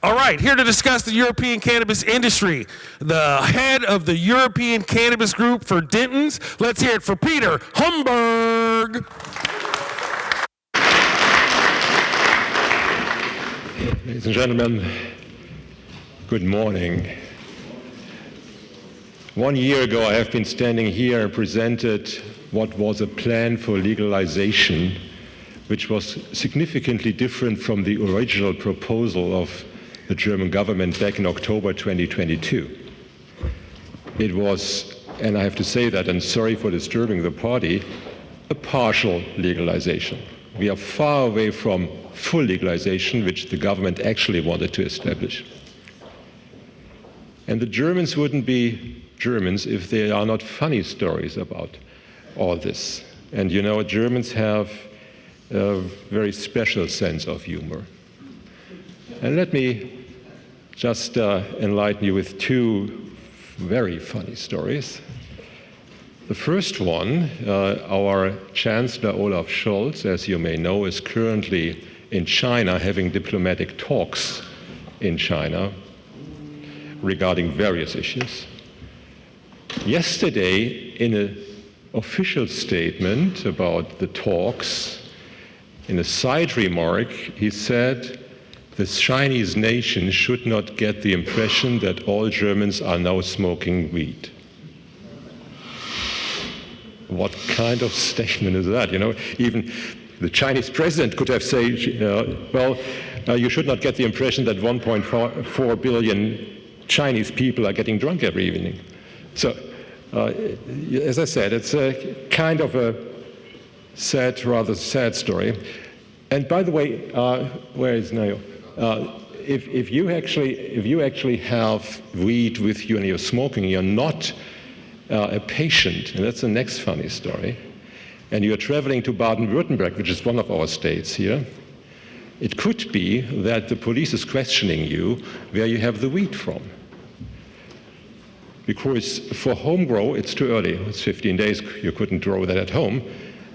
All right, here to discuss the European cannabis industry, the head of the European Cannabis Group for Dentons. Let's hear it for Peter Homberg. Ladies and gentlemen, good morning. 1 year ago, I have been standing here and presented what was a plan for legalization, which was significantly different from the original proposal of the German government back in October 2022. It was, and I have to say that, and sorry for disturbing the party, a partial legalization. We are far away from full legalization, which the government actually wanted to establish. And the Germans wouldn't be Germans if there are not funny stories about all this. And you know, Germans have a very special sense of humor. And let me just enlighten you with two very funny stories. The first one, our Chancellor Olaf Scholz, as you may know, is currently in China having diplomatic talks in China regarding various issues. Yesterday, in an official statement about the talks, in a side remark, he said the Chinese nation should not get the impression that all Germans are now smoking weed. What kind of statement is that? You know, even the Chinese president could have said, you should not get the impression that 1.4 billion Chinese people are getting drunk every evening. So, as I said, it's a kind of a sad, rather sad story. And by the way, where is Nayo? If you actually have weed with you and you're smoking, you're not a patient, and that's the next funny story, and you're traveling to Baden-Württemberg, which is one of our states here, it could be that the police is questioning you where you have the weed from. Because for home grow, it's too early. It's 15 days, you couldn't grow that at home.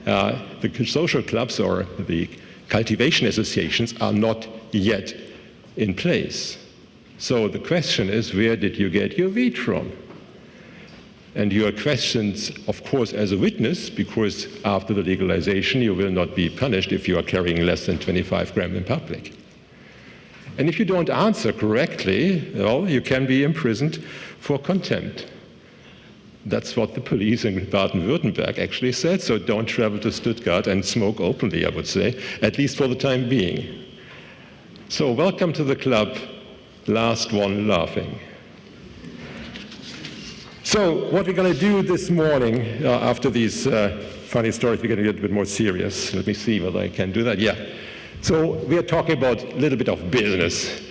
The social clubs or the cultivation associations are not yet in place. So the question is, where did you get your weed from? And you are questioned, of course, as a witness, because after the legalization, you will not be punished if you are carrying less than 25 grams in public. And if you don't answer correctly, well, you can be imprisoned for contempt. That's what the police in Baden-Württemberg actually said, so don't travel to Stuttgart and smoke openly, I would say, at least for the time being. So welcome to the club, last one laughing. So what we're going to do this morning, after these funny stories, we're going to get a bit more serious. Let me see whether I can do that. Yeah. So we are talking about a little bit of business.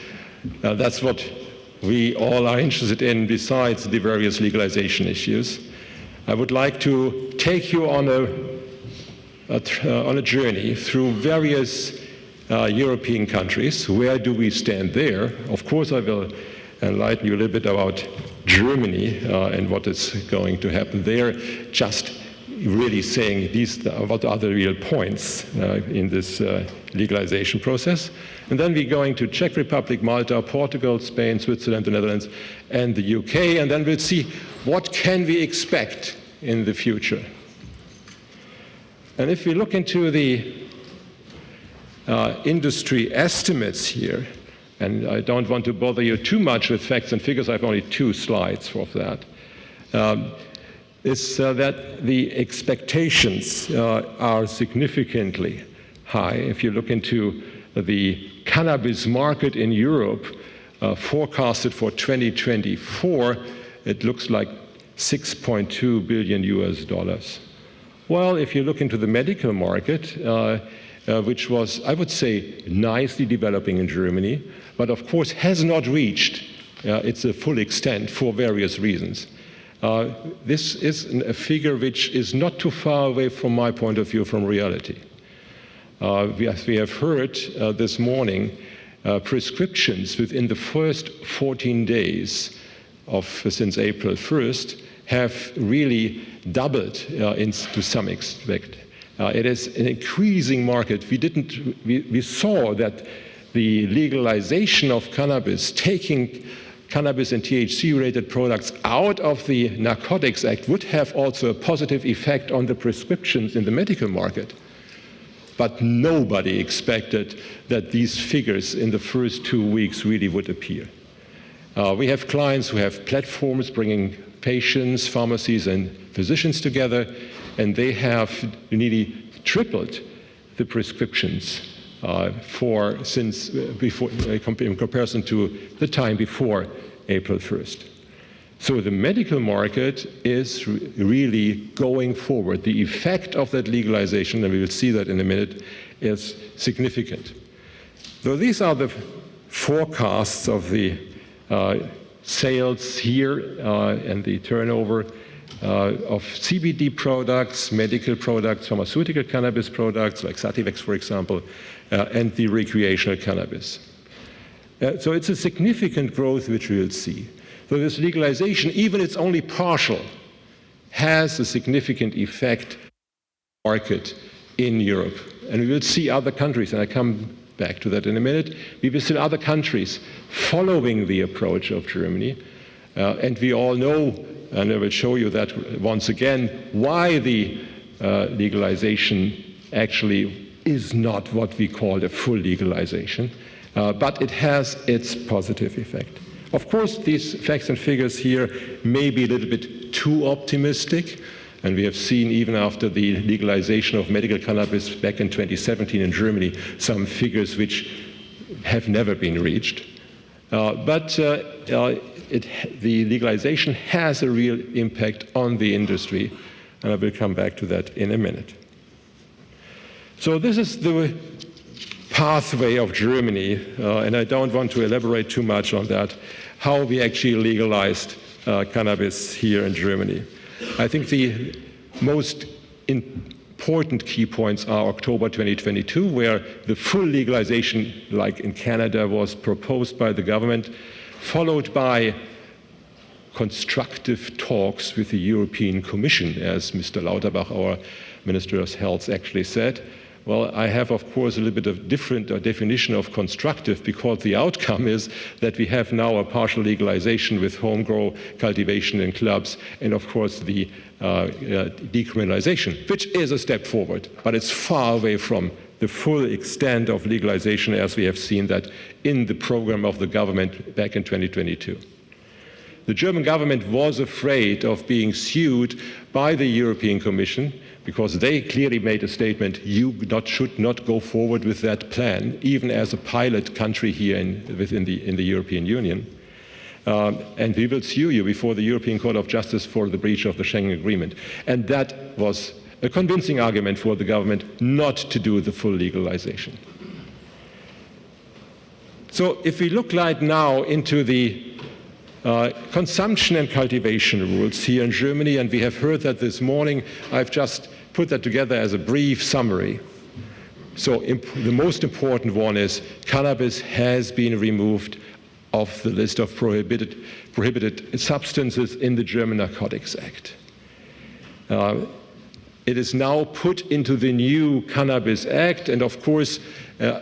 That's what we all are interested in besides the various legalization issues. I would like to take you on a journey through various European countries. Where do we stand there? Of course, I will enlighten you a little bit about Germany and what is going to happen there, just really saying what are the real points in this legalization process. And then we're going to Czech Republic, Malta, Portugal, Spain, Switzerland, the Netherlands, and the UK, and then we'll see what can we expect in the future. And if we look into the industry estimates here, and I don't want to bother you too much with facts and figures, I have only 2 slides for that, is that the expectations are significantly high. If you look into the cannabis market in Europe, forecasted for 2024, it looks like $6.2 billion. Well, if you look into the medical market, which was, I would say, nicely developing in Germany, but of course has not reached its full extent for various reasons. This is a figure which is not too far away from my point of view from reality. As we have heard this morning, prescriptions within the first 14 days since April 1st have really doubled to some extent. It is an increasing market. We saw that the legalization of cannabis, taking cannabis and THC-related products out of the Narcotics Act, would have also a positive effect on the prescriptions in the medical market. But nobody expected that these figures in the first 2 weeks really would appear. We have clients who have platforms bringing patients, pharmacies, and physicians together, and they have nearly tripled the prescriptions in comparison to the time before April 1st. So the medical market is really going forward. The effect of that legalization, and we will see that in a minute, is significant. So these are the forecasts of the sales here and the turnover of CBD products, medical products, pharmaceutical cannabis products like Sativex, for example, and the recreational cannabis. So it's a significant growth which we will see. So this legalization, even if it's only partial, has a significant effect on the market in Europe. And we will see other countries, and I come back to that in a minute. We will see other countries following the approach of Germany. And we all know, and I will show you that once again, why the legalization actually is not what we call a full legalization, but it has its positive effect. Of course, these facts and figures here may be a little bit too optimistic, and we have seen even after the legalization of medical cannabis back in 2017 in Germany, some figures which have never been reached. But the legalization has a real impact on the industry, and I will come back to that in a minute. So this is the pathway of Germany, and I don't want to elaborate too much on that, how we actually legalized cannabis here in Germany. I think the most important key points are October 2022, where the full legalization, like in Canada, was proposed by the government, followed by constructive talks with the European Commission, as Mr. Lauterbach, our Minister of Health, actually said. Well, I have, of course, a little bit of different definition of constructive, because the outcome is that we have now a partial legalization with home grow cultivation in clubs, and of course the decriminalization, which is a step forward, but it's far away from the full extent of legalization as we have seen that in the program of the government back in 2022. The German government was afraid of being sued by the European Commission because they clearly made a statement, you should not go forward with that plan, even as a pilot country here in the European Union. And we will sue you before the European Court of Justice for the breach of the Schengen Agreement. And that was a convincing argument for the government not to do the full legalization. So if we look right now into the consumption and cultivation rules here in Germany, and we have heard that this morning, I've just put that together as a brief summary. So the most important one is cannabis has been removed off the list of prohibited substances in the German Narcotics Act. It is now put into the new Cannabis Act, and of course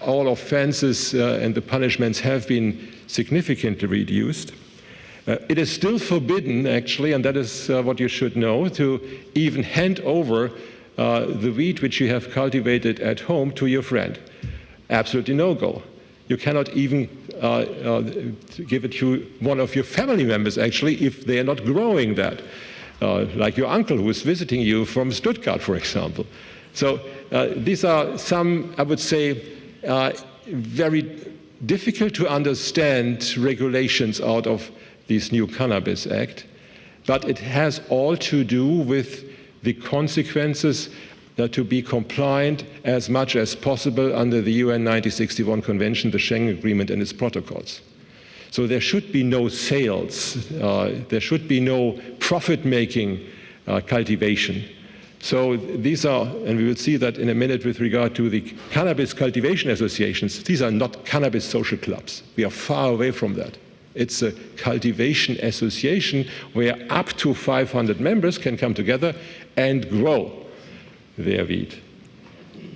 all offenses and the punishments have been significantly reduced. It is still forbidden, actually, and that is what you should know, to even hand over the weed which you have cultivated at home to your friend. Absolutely no-go. You cannot even give it to one of your family members, actually, if they are not growing that, like your uncle who is visiting you from Stuttgart, for example. So these are some, I would say, very difficult to understand regulations out of this new Cannabis Act, but it has all to do with the consequences to be compliant as much as possible under the UN 1961 Convention, the Schengen Agreement and its protocols. So there should be no sales, there should be no profit-making cultivation. So these are, and we will see that in a minute with regard to the cannabis cultivation associations, these are not cannabis social clubs. We are far away from that. It's a cultivation association where up to 500 members can come together and grow their weed.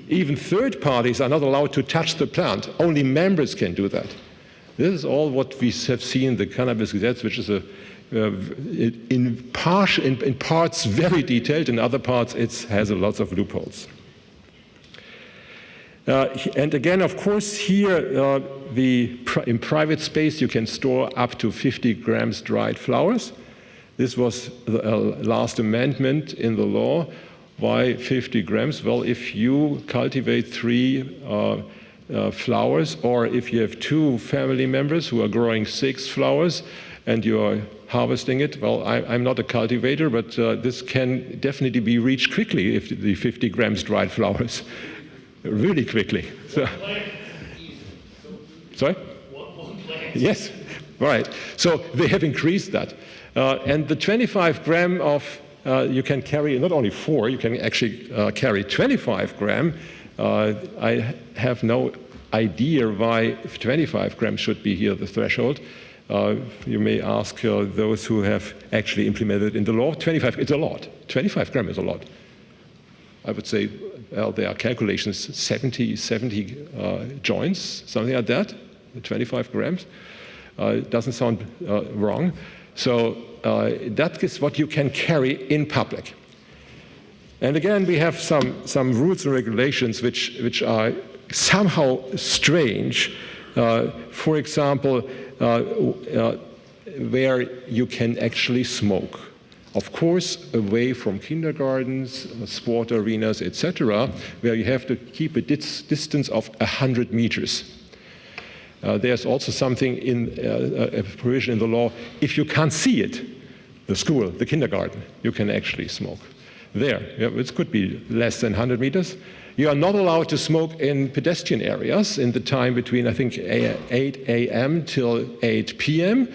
Even third parties are not allowed to touch the plant. Only members can do that. This is all what we have seen in the Cannabis Gesetz, which is in parts very detailed, in other parts it has lots of loopholes. And again, of course, here in private space you can store up to 50 grams dried flowers. This was the last amendment in the law. Why 50 grams? Well, if you cultivate 3 flowers, or if you have 2 family members who are growing 6 flowers and you are harvesting it, well, I'm not a cultivator, but this can definitely be reached quickly if the 50 grams dried flowers, really quickly. So, sorry? One plant. Yes, right. So they have increased that. And the 25 gram of, you can carry not only 4, you can actually carry 25 gram. I have no idea why 25 grams should be here the threshold. You may ask those who have actually implemented in the law. 25, it's a lot. 25 grams is a lot. I would say, well, there are calculations, 70 joints, something like that, 25 grams. It doesn't sound wrong. So that is what you can carry in public. And again, we have some rules and regulations which are somehow strange. For example, where you can actually smoke. Of course, away from kindergartens, sport arenas, etc., where you have to keep a distance of 100 meters. There's also something in a provision in the law, if you can't see it, the school, the kindergarten, you can actually smoke. There, it could be less than 100 meters. You are not allowed to smoke in pedestrian areas in the time between, I think, 8 a.m. till 8 p.m.,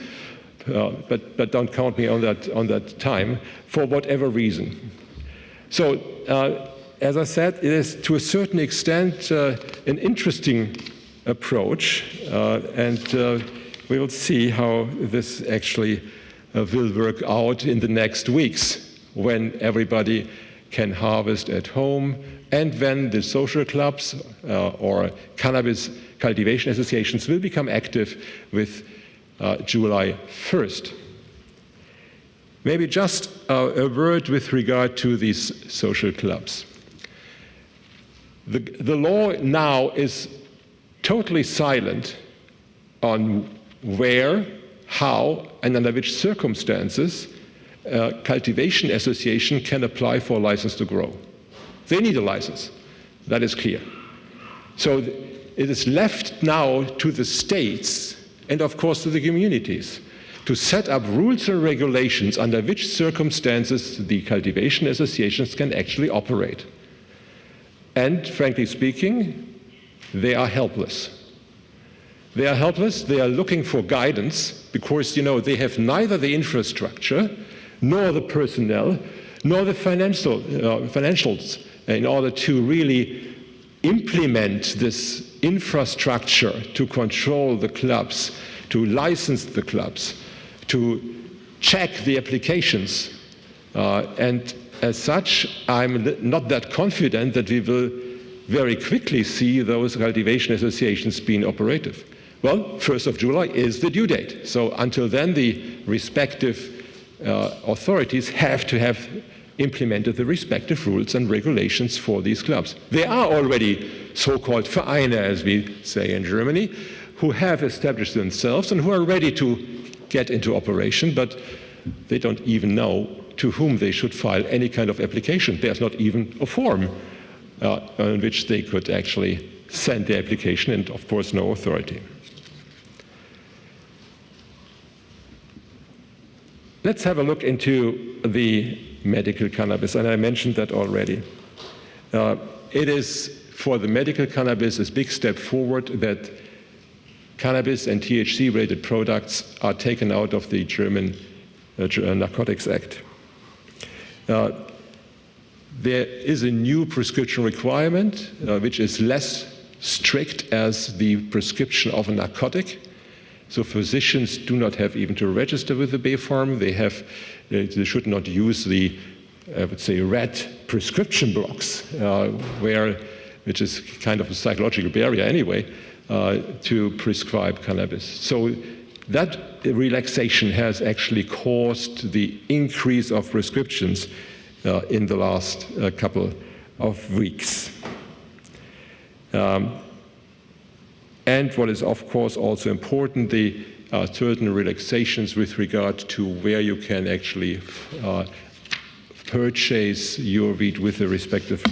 but don't count me on that time, for whatever reason. So, as I said, it is to a certain extent an interesting approach, and we will see how this actually will work out in the next weeks, when everybody can harvest at home, and when the social clubs or cannabis cultivation associations will become active with July 1st. Maybe just a word with regard to these social clubs. The law now is totally silent on where, how, and under which circumstances a cultivation association can apply for a license to grow. They need a license. That is clear. So it is left now to the states and, of course, to the communities to set up rules and regulations under which circumstances the cultivation associations can actually operate. And, frankly speaking, they are helpless. They are helpless. They are looking for guidance because, they have neither the infrastructure nor the personnel nor the financials in order to really implement this infrastructure to control the clubs, to license the clubs, to check the applications. And as such, I'm not that confident that we will very quickly see those cultivation associations being operative. Well, 1st of July is the due date. So until then, the respective authorities have to have implemented the respective rules and regulations for these clubs. There are already so-called Vereine, as we say in Germany, who have established themselves and who are ready to get into operation, but they don't even know to whom they should file any kind of application. There's not even a form on which they could actually send their application, and of course no authority. Let's have a look into the medical cannabis, and I mentioned that already. It is, for the medical cannabis, a big step forward that cannabis and THC-related products are taken out of the German Narcotics Act. There is a new prescription requirement, which is less strict as the prescription of a narcotic. So physicians do not have even to register with the B-Farm. They should not use the, I would say, red prescription blocks, where which is kind of a psychological barrier anyway, to prescribe cannabis. So that relaxation has actually caused the increase of prescriptions in the last couple of weeks. And what is, of course, also important, the certain relaxations with regard to where you can actually purchase your weed with the respective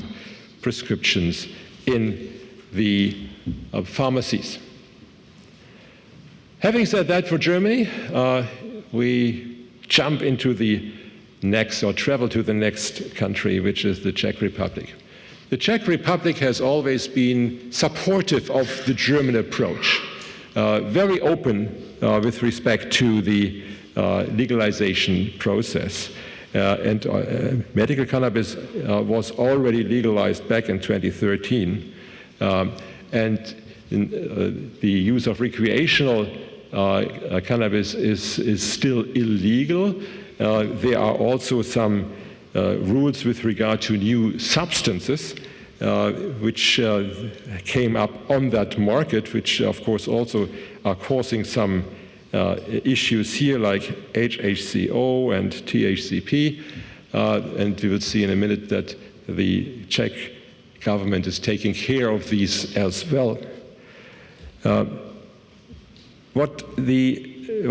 prescriptions in the pharmacies. Having said that, for Germany, we jump into the next, or travel to the next country, which is the Czech Republic. The Czech Republic has always been supportive of the German approach, very open with respect to the legalization process. Medical cannabis was already legalized back in 2013. The use of recreational cannabis is still illegal. There are also some rules with regard to new substances which came up on that market, which of course also are causing some issues here, like HHCO and THCP. And we will see in a minute that the Czech government is taking care of these as well. What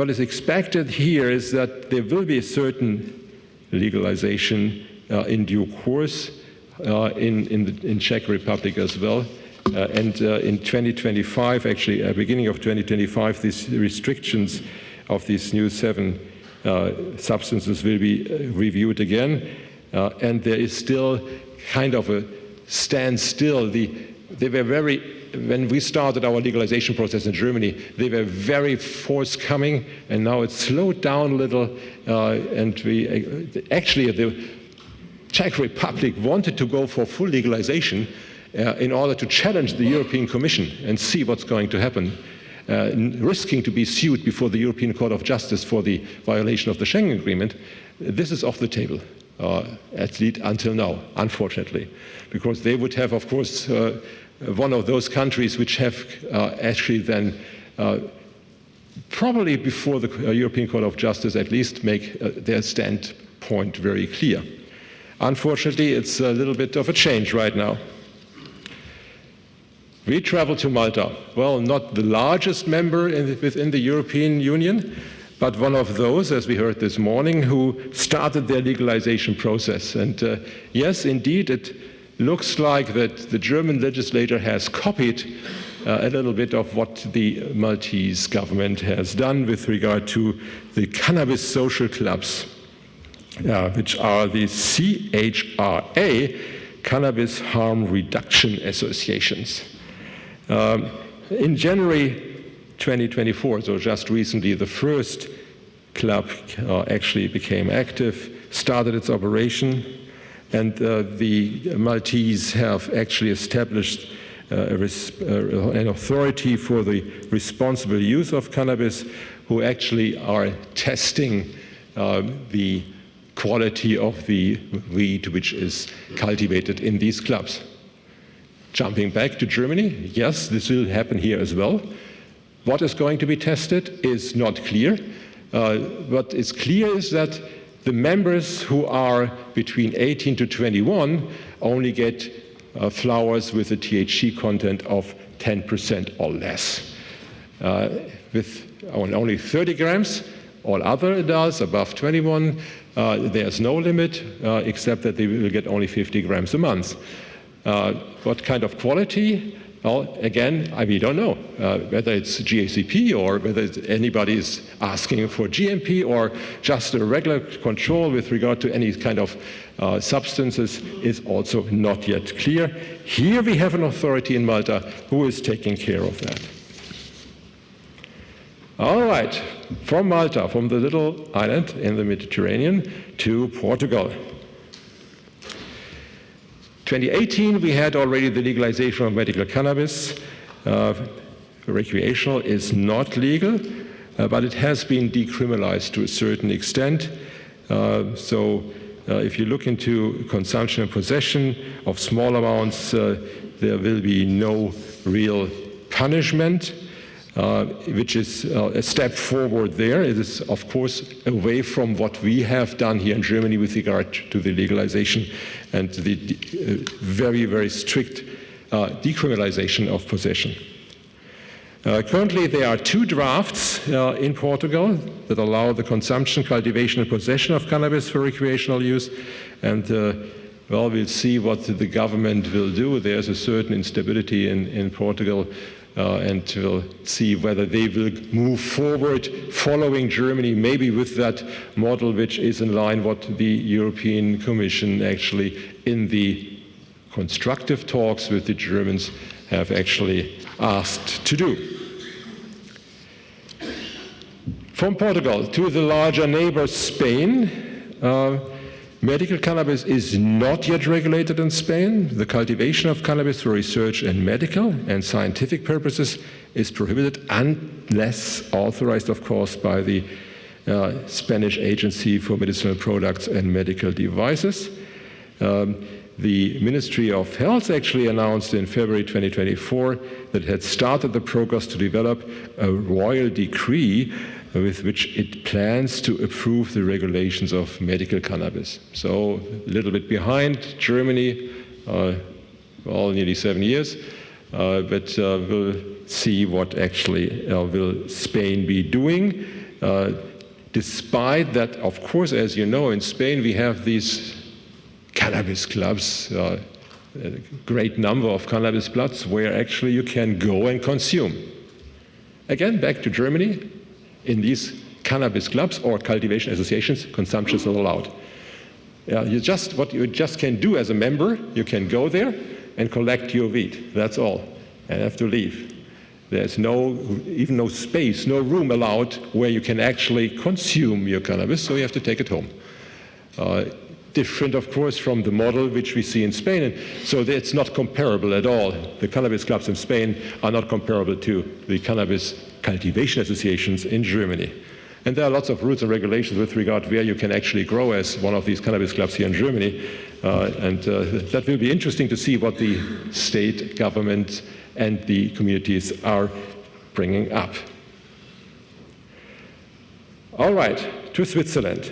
is expected here is that there will be a certain legalization in due course in Czech Republic as well. In 2025, actually, beginning of 2025, these restrictions of these new 7 substances will be reviewed again. And there is still kind of a standstill. They were when we started our legalization process in Germany, they were very forthcoming, and now it's slowed down a little. And actually, the Czech Republic wanted to go for full legalization in order to challenge the European Commission and see what's going to happen, risking to be sued before the European Court of Justice for the violation of the Schengen Agreement. This is off the table, at least until now, unfortunately, because they would have, of course, one of those countries which have actually then probably before the European Court of Justice at least make their standpoint very clear. Unfortunately, it's a little bit of a change right now. We travel to Malta. Well, not the largest member within the European Union, but one of those, as we heard this morning, who started their legalization process. And yes, indeed, it looks like that the German legislator has copied a little bit of what the Maltese government has done with regard to the cannabis social clubs, which are the CHRA, Cannabis Harm Reduction Associations. In January 2024, so just recently, the first club actually became active, started its operation, and the Maltese have actually established an authority for the responsible use of cannabis, who actually are testing the quality of the weed which is cultivated in these clubs. Jumping back to Germany, yes, this will happen here as well. What is going to be tested is not clear. What is clear is that the members who are between 18 to 21 only get flowers with a THC content of 10% or less. With only 30 grams, all other adults above 21, there's no limit, except that they will get only 50 grams a month. What kind of quality? Well, again, we don't know whether it's GACP or whether anybody is asking for GMP or just a regular control with regard to any kind of substances is also not yet clear. Here we have an authority in Malta who is taking care of that. All right, from Malta, from the little island in the Mediterranean to Portugal. 2018, we had already the legalization of medical cannabis. Recreational is not legal, but it has been decriminalized to a certain extent. If you look into consumption and possession of small amounts, there will be no real punishment, which is a step forward there. It is, of course, away from what we have done here in Germany with regard to the legalization and the very, very strict decriminalization of possession. Currently, there are 2 drafts in Portugal that allow the consumption, cultivation, and possession of cannabis for recreational use. And well, we'll see what the government will do. There's a certain instability in Portugal, and we'll see whether they will move forward following Germany, maybe with that model which is in line what the European Commission actually in the constructive talks with the Germans have actually asked to do. From Portugal to the larger neighbor Spain, medical cannabis is not yet regulated in Spain. The cultivation of cannabis for research and medical and scientific purposes is prohibited unless authorized, of course, by the Spanish Agency for Medicinal Products and Medical Devices. The Ministry of Health actually announced in February 2024 that it had started the progress to develop a royal decree with which it plans to approve the regulations of medical cannabis. So a little bit behind Germany, well, nearly 7 years, but we'll see what actually will Spain be doing. Despite that, of course, as you know, in Spain we have these cannabis clubs, a great number of cannabis clubs where actually you can go and consume. Again, back to Germany, in these cannabis clubs or cultivation associations, consumption is not allowed. What you just can do as a member, you can go there and collect your weed, that's all, and have to leave. There's even no space, no room allowed where you can actually consume your cannabis, so you have to take it home. Different, of course, from the model which we see in Spain, and so it's not comparable at all. The cannabis clubs in Spain are not comparable to the cannabis cultivation associations in Germany. And there are lots of rules and regulations with regard where you can actually grow as one of these cannabis clubs here in Germany, and that will be interesting to see what the state government and the communities are bringing up. All right, to Switzerland.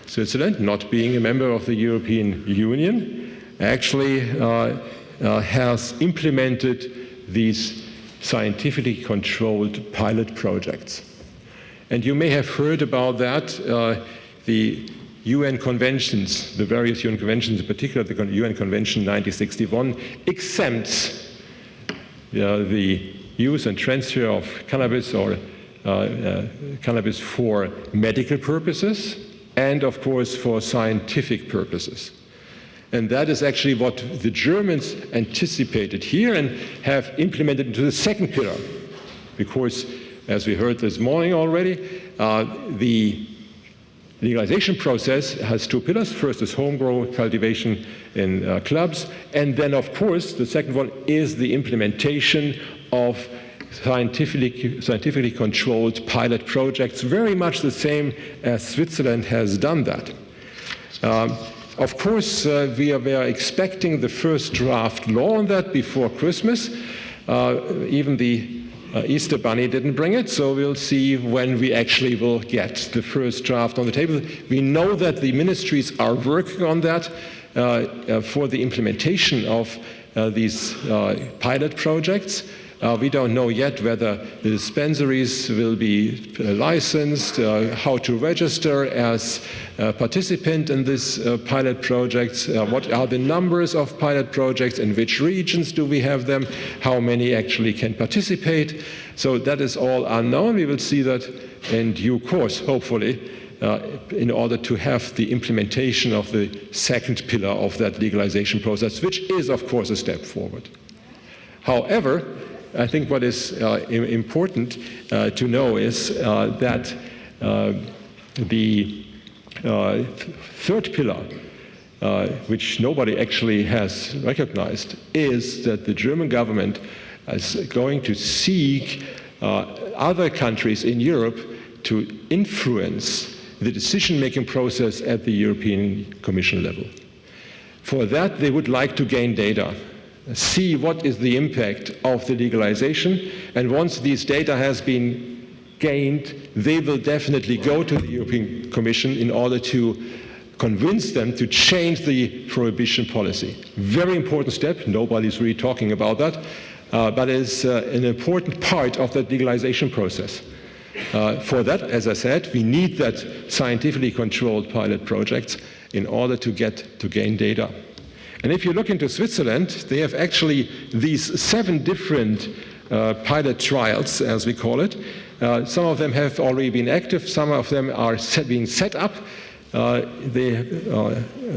Switzerland, not being a member of the European Union, actually has implemented these scientifically controlled pilot projects. And you may have heard about that. The UN conventions, the various UN conventions, in particular the UN Convention 1961, exempts the use and transfer of cannabis or cannabis for medical purposes, and of course for scientific purposes. And that is actually what the Germans anticipated here and have implemented into the second pillar. Because, as we heard this morning already, the legalization process has 2 pillars. First is homegrown cultivation in clubs, and then of course the second one is the implementation of scientifically controlled pilot projects, very much the same as Switzerland has done that. Of course, we are expecting the first draft law on that before Christmas. Even the Easter Bunny didn't bring it, so we'll see when we actually will get the first draft on the table. We know that the ministries are working on that for the implementation of these pilot projects. We don't know yet whether the dispensaries will be licensed, how to register as a participant in this pilot projects, what are the numbers of pilot projects, in which regions do we have them, how many actually can participate. So that is all unknown. We will see that in due course, hopefully, in order to have the implementation of the second pillar of that legalization process, which is, of course, a step forward. However, I think what is important to know is that the third pillar, which nobody actually has recognized, is that the German government is going to seek other countries in Europe to influence the decision-making process at the European Commission level. For that, they would like to gain data. see what is the impact of the legalization, and once these data has been gained, they will definitely go to the European Commission in order to convince them to change the prohibition policy. Very important step. Nobody's really talking about that, but it's an important part of that legalization process. For that, as I said, we need that scientifically controlled pilot projects in order to gain data. And if you look into Switzerland, they have actually these 7 different pilot trials, as we call it. Some of them have already been active. Some of them are being set up.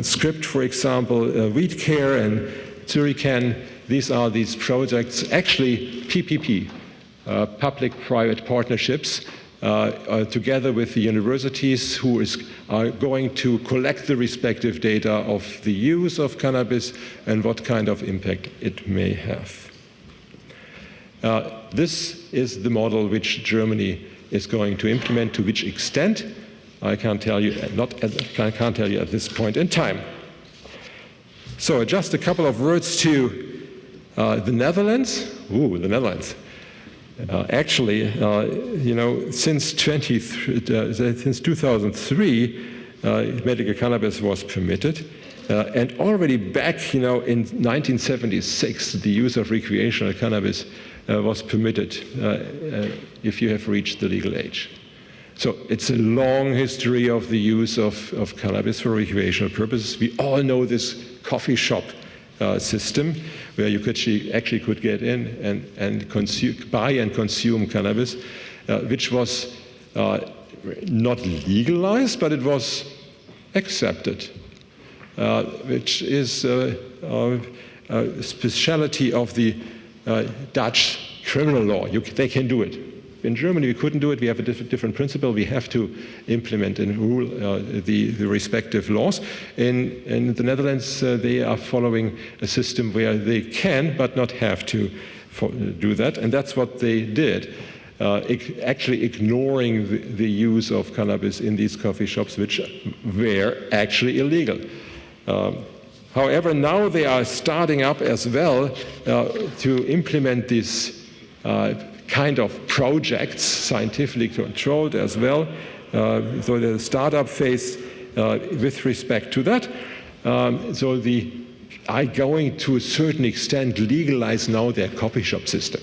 Script, for example, Weed Care and Zurican. These are these projects, actually PPP, public-private partnerships, together with the universities who are going to collect the respective data of the use of cannabis and what kind of impact it may have. This is the model which Germany is going to implement. To which extent, I can't tell you, can't tell you at this point in time. So just a couple of words to the Netherlands. Ooh, the Netherlands. Actually, since 2003, medical cannabis was permitted. And already back, in 1976, the use of recreational cannabis was permitted if you have reached the legal age. So it's a long history of the use of cannabis for recreational purposes. We all know this coffee shop system where you actually could get in and buy and consume cannabis, which was not legalized, but it was accepted, which is a specialty of the Dutch criminal law. They can do it. In Germany, we couldn't do it. We have a different principle. We have to implement and rule the respective laws. In the Netherlands, they are following a system where they can but not have to do that, and that's what they did, actually ignoring the use of cannabis in these coffee shops, which were actually illegal. However, now they are starting up as well to implement this kind of projects, scientifically controlled as well. So the startup phase with respect to that. So they are going to a certain extent legalize now their coffee shop system.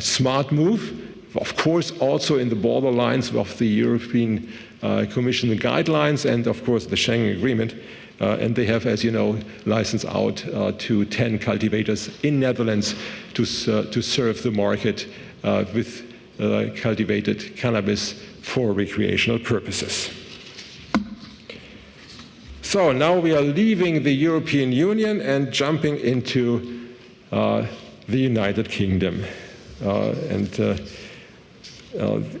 Smart move, of course, also in the borderlines of the European Commission guidelines and, of course, the Schengen Agreement. And they have, as you know, licensed out to 10 cultivators in Netherlands to serve the market with cultivated cannabis for recreational purposes. So now we are leaving the European Union and jumping into the United Kingdom.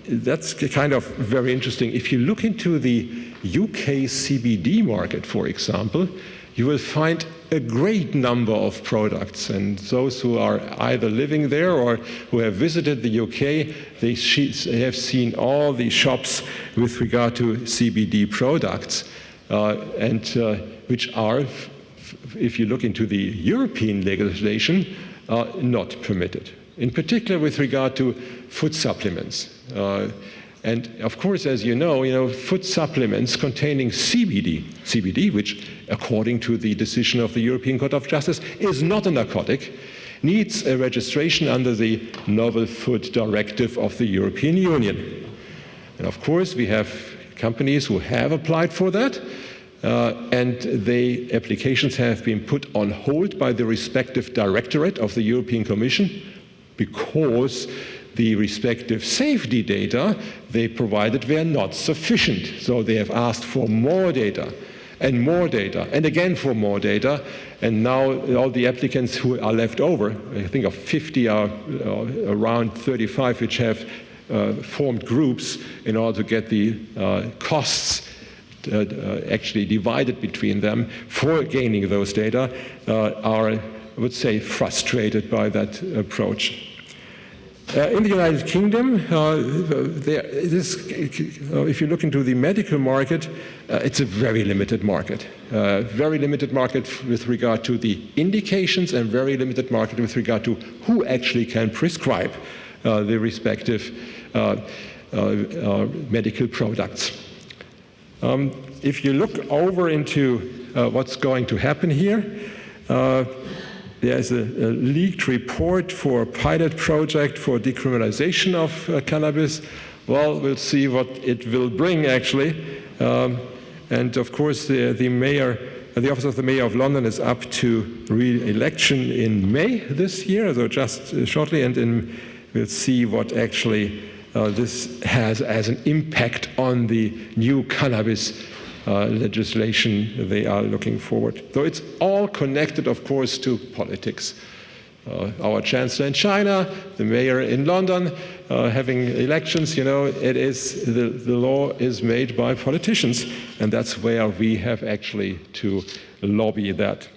That's kind of very interesting. If you look into the UK CBD market, for example, you will find a great number of products. And those who are either living there or who have visited the UK, they have seen all the shops with regard to CBD products, which are, if you look into the European legislation, not permitted. In particular with regard to food supplements. And of course, as you know, food supplements containing CBD, which according to the decision of the European Court of Justice is not a narcotic, needs a registration under the Novel Food Directive of the European Union. And of course, we have companies who have applied for that, and the applications have been put on hold by the respective directorate of the European Commission because the respective safety data they provided were not sufficient. So they have asked for more data, and again for more data, and now all the applicants who are left over, I think of 50 are around 35 which have formed groups in order to get the costs actually divided between them for gaining those data, are, I would say, frustrated by that approach. In the United Kingdom, if you look into the medical market, it's a very limited market. Very limited market with regard to the indications and very limited market with regard to who actually can prescribe the respective medical products. If you look over into what's going to happen here, there's a leaked report for a pilot project for decriminalization of cannabis. Well, we'll see what it will bring, actually. And of course, the office of the Mayor of London is up to re-election in May this year, so just shortly, and then we'll see what actually this has as an impact on the new cannabis legislation they are looking forward. So it's all connected, of course, to politics. Our chancellor in China, the mayor in London, having elections, it is the law is made by politicians, and that's where we have actually to lobby that.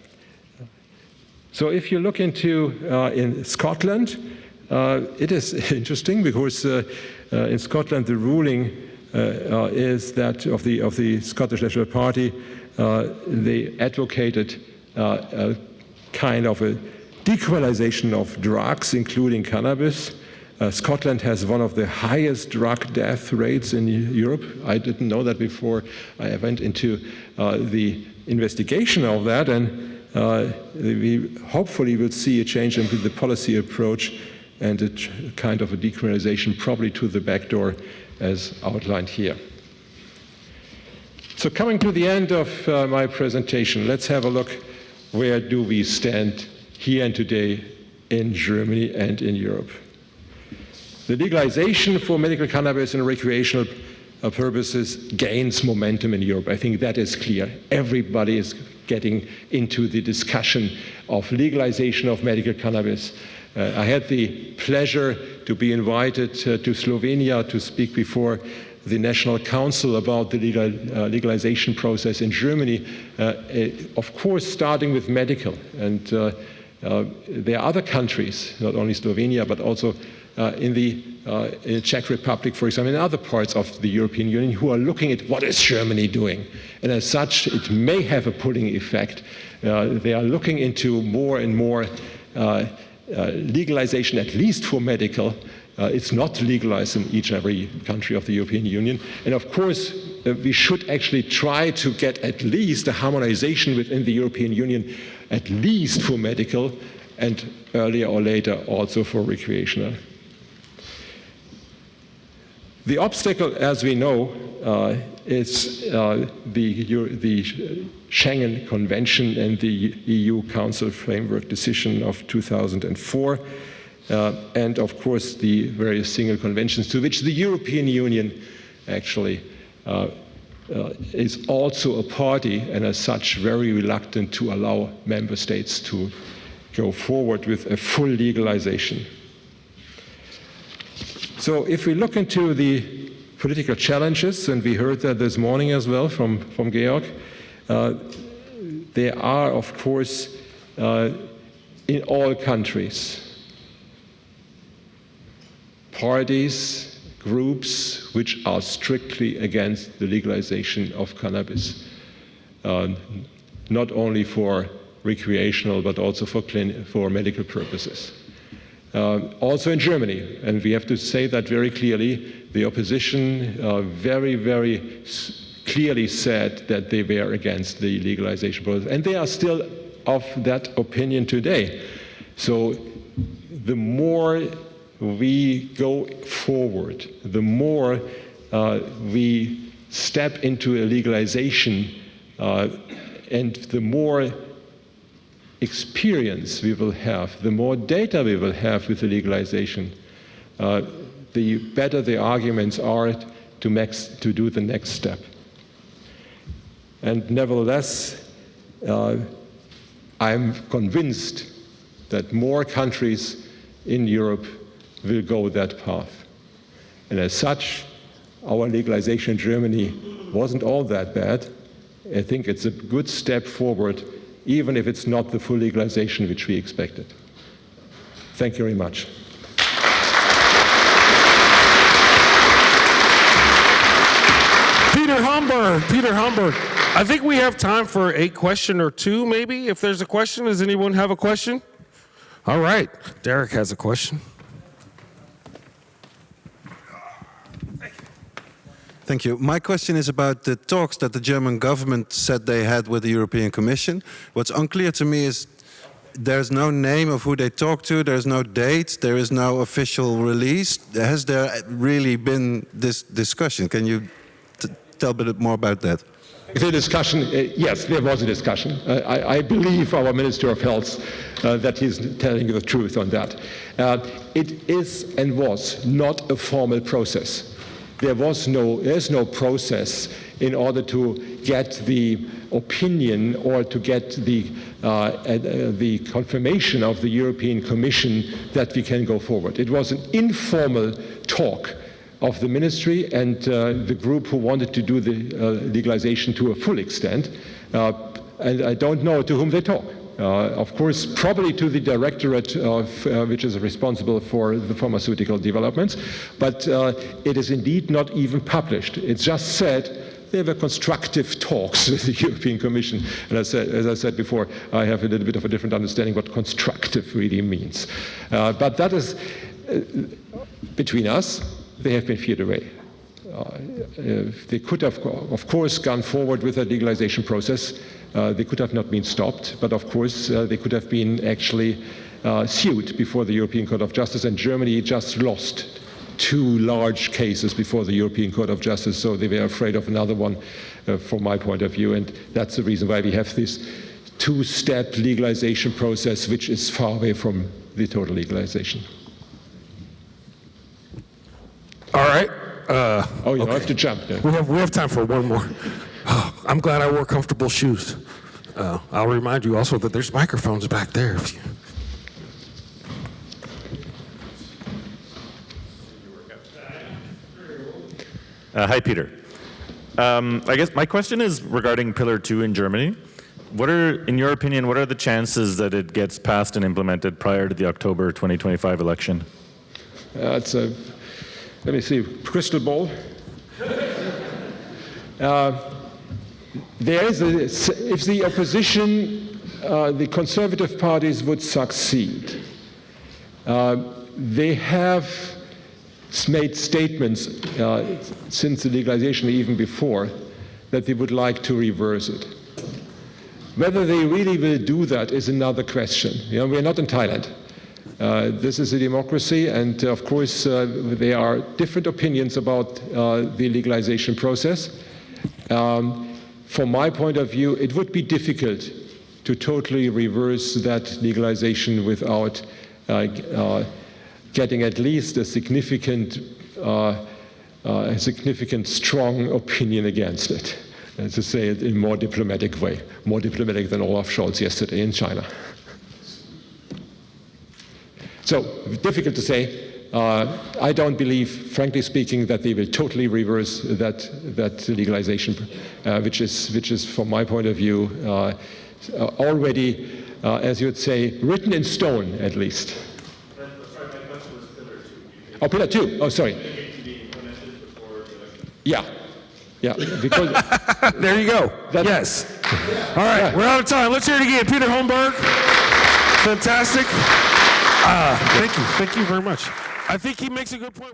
So if you look into in Scotland, it is interesting because in Scotland the ruling is that of the Scottish National Party, they advocated a kind of a decriminalization of drugs, including cannabis. Scotland has one of the highest drug death rates in Europe. I didn't know that before I went into the investigation of that, and we hopefully will see a change in the policy approach and a kind of a decriminalization, probably to the back door, as outlined here. So coming to the end of my presentation, let's have a look, where do we stand here and today in Germany and in Europe. The legalization for medical cannabis and recreational purposes gains momentum in Europe. I think that is clear. Everybody is getting into the discussion of legalization of medical cannabis. I had the pleasure to be invited to Slovenia to speak before the National Council about the legalization process in Germany, of course starting with medical. And there are other countries, not only Slovenia, but also in the Czech Republic, for example, in other parts of the European Union, who are looking at what is Germany doing. And as such, it may have a pulling effect. They are looking into more and more legalization, at least for medical. It's not legalized in each and every country of the European Union. And of course, we should actually try to get at least a harmonization within the European Union, at least for medical, and earlier or later also for recreational. The obstacle, as we know, is the Schengen Convention and the EU Council Framework Decision of 2004, and of course the various single conventions to which the European Union actually is also a party, and as such very reluctant to allow member states to go forward with a full legalization. So if we look into the political challenges, and we heard that this morning as well from Georg, there are, of course, in all countries, parties, groups which are strictly against the legalization of cannabis, not only for recreational but also for medical purposes. Also in Germany, and we have to say that very clearly, the opposition very, very clearly said that they were against the legalization process, and they are still of that opinion today. So the more we go forward, the more we step into a legalization, and the more experience we will have, the more data we will have with the legalization, the better the arguments are to do the next step. And nevertheless, I'm convinced that more countries in Europe will go that path. And as such, our legalization in Germany wasn't all that bad. I think it's a good step forward, even if it's not the full legalization which we expected. Thank you very much. Peter Homberg. I think we have time for a question or two, maybe. If there's a question, does anyone have a question? All right, Derek has a question. Thank you. My question is about the talks that the German government said they had with the European Commission. What's unclear to me is there's no name of who they talked to, there's no date, there is no official release. Has there really been this discussion? Can you tell a bit more about that? The discussion, yes, there was a discussion. I believe our Minister of Health that he's telling the truth on that. It is and was not a formal process. There's no process in order to get the opinion or to get the confirmation of the European Commission that we can go forward. It was an informal talk of the ministry and the group who wanted to do the legalization to a full extent. And I don't know to whom they talk. Of course, probably to the directorate which is responsible for the pharmaceutical developments, but it is indeed not even published. It's just said there were constructive talks with the European Commission. And as I said before, I have a little bit of a different understanding what constructive really means. But that is, between us, they have been feared away. They could have, of course, gone forward with the legalization process. They could have not been stopped, but of course they could have been actually sued before the European Court of Justice, and Germany just lost 2 large cases before the European Court of Justice, so they were afraid of another one from my point of view, and that's the reason why we have this 2-step legalization process, which is far away from the total legalization. All right. Oh, you have to jump now. We have time for one more. Oh, I'm glad I wore comfortable shoes. I'll remind you also that there's microphones back there. Hi, Peter. I guess my question is regarding Pillar 2 in Germany. In your opinion, what are the chances that it gets passed and implemented prior to the October 2025 election? Let me see, crystal ball. If the opposition, the conservative parties would succeed, they have made statements since the legalization, even before, that they would like to reverse it. Whether they really will do that is another question. We're not in Thailand. This is a democracy, and of course there are different opinions about the legalization process. From my point of view, it would be difficult to totally reverse that legalization without getting at least a significant strong opinion against it, to say it in a more diplomatic way, more diplomatic than Olaf Scholz yesterday in China. So, difficult to say. I don't believe, frankly speaking, that they will totally reverse that legalization, which is, from my point of view, already, as you would say, written in stone, at least. Sorry, my question was Pillar 2. Oh, Pillar 2. Oh, sorry. Yeah. Yeah. Because there you go. Yes. All right, we're out of time. Let's hear it again. Peter Homberg. Fantastic. Thank you very much. I think he makes a good point.